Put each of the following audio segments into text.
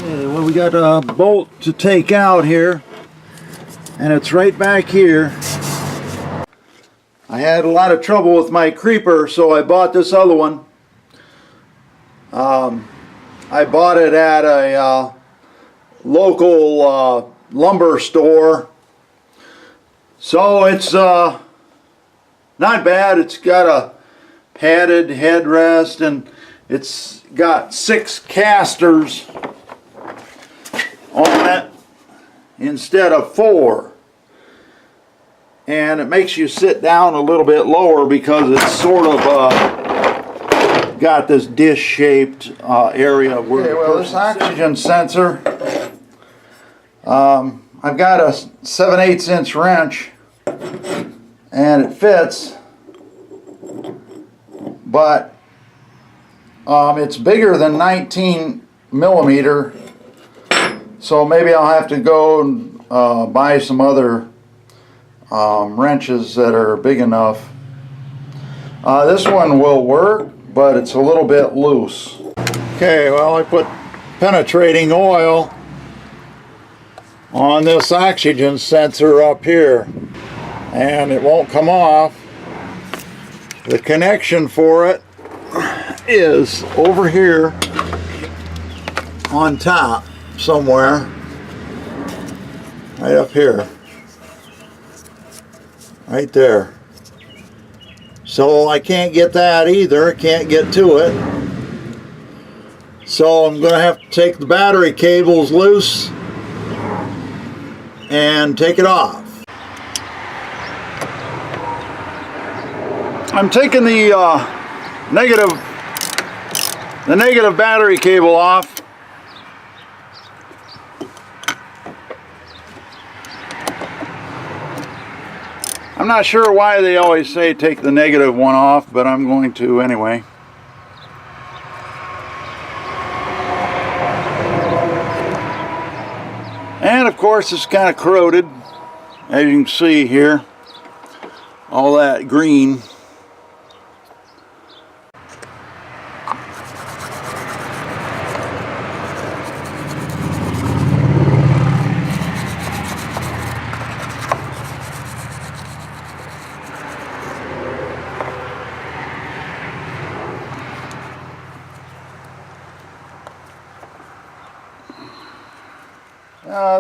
Well, we got a bolt to take out here, and it's right back here. I had a lot of trouble with my creeper, so I bought this other one. I bought it at a local lumber store. So it's not bad. It's got a padded headrest, and it's got 6 casters on it instead of 4. And it makes you sit down a little bit lower because it's sort of got this dish-shaped area where this oxygen sensor. I've got a 7/8 inch wrench, and it fits, but it's bigger than 19 millimeter, so maybe I'll have to go and buy some other wrenches that are big enough. This one will work, but it's a little bit loose. Okay, well, I put penetrating oil on this oxygen sensor up here, and it won't come off. The connection for it is over here on top somewhere, right up here, right there. So I can't get that either, can't get to it. So I'm going to have to take the battery cables loose and take it off. I'm taking the negative battery cable off. I'm not sure why they always say take the negative one off, but I'm going to anyway. And of course it's kind of corroded, as you can see here, all that green.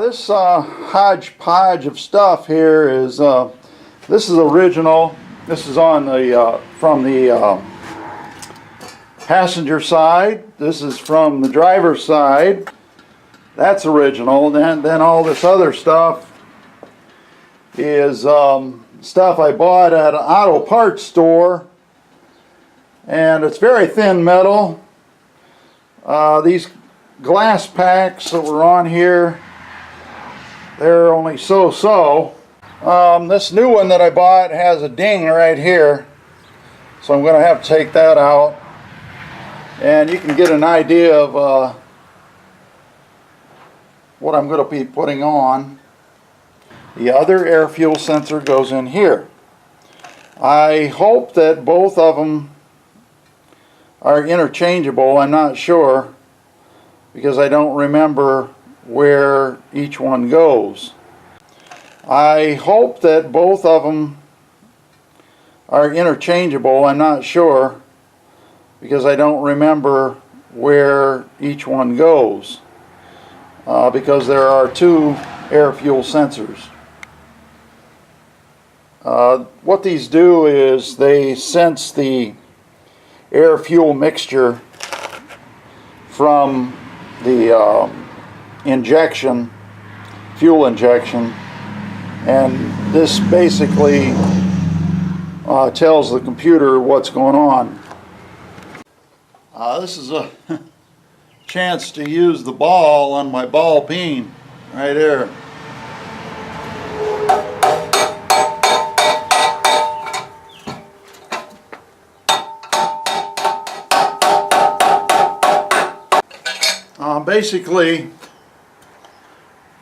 This hodgepodge of stuff here is this is original. This is on the from the passenger side. This is from the driver's side. That's original. Then all this other stuff is stuff I bought at an auto parts store, and it's very thin metal. These glass packs that were on here, they're only so-so. This new one that I bought has a ding right here, so I'm going to have to take that out, and you can get an idea of what I'm going to be putting on. The other air fuel sensor goes in here. I hope that both of them are interchangeable. I'm not sure, because I don't remember where each one goes. I hope that both of them are interchangeable. I'm not sure, because I don't remember where each one goes, because there are 2 air fuel sensors. What these do is they sense the air fuel mixture from the fuel injection, and this basically tells the computer what's going on. This is a chance to use the ball on my ball peen right here. Basically,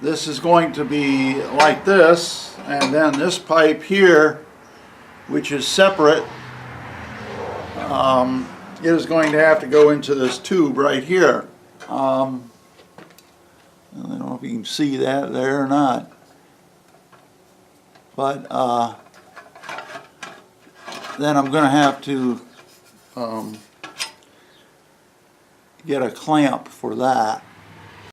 this is going to be like this, and then this pipe here, which is separate, it is going to have to go into this tube right here. I don't know if you can see that there or not. But then I'm going to have to get a clamp for that.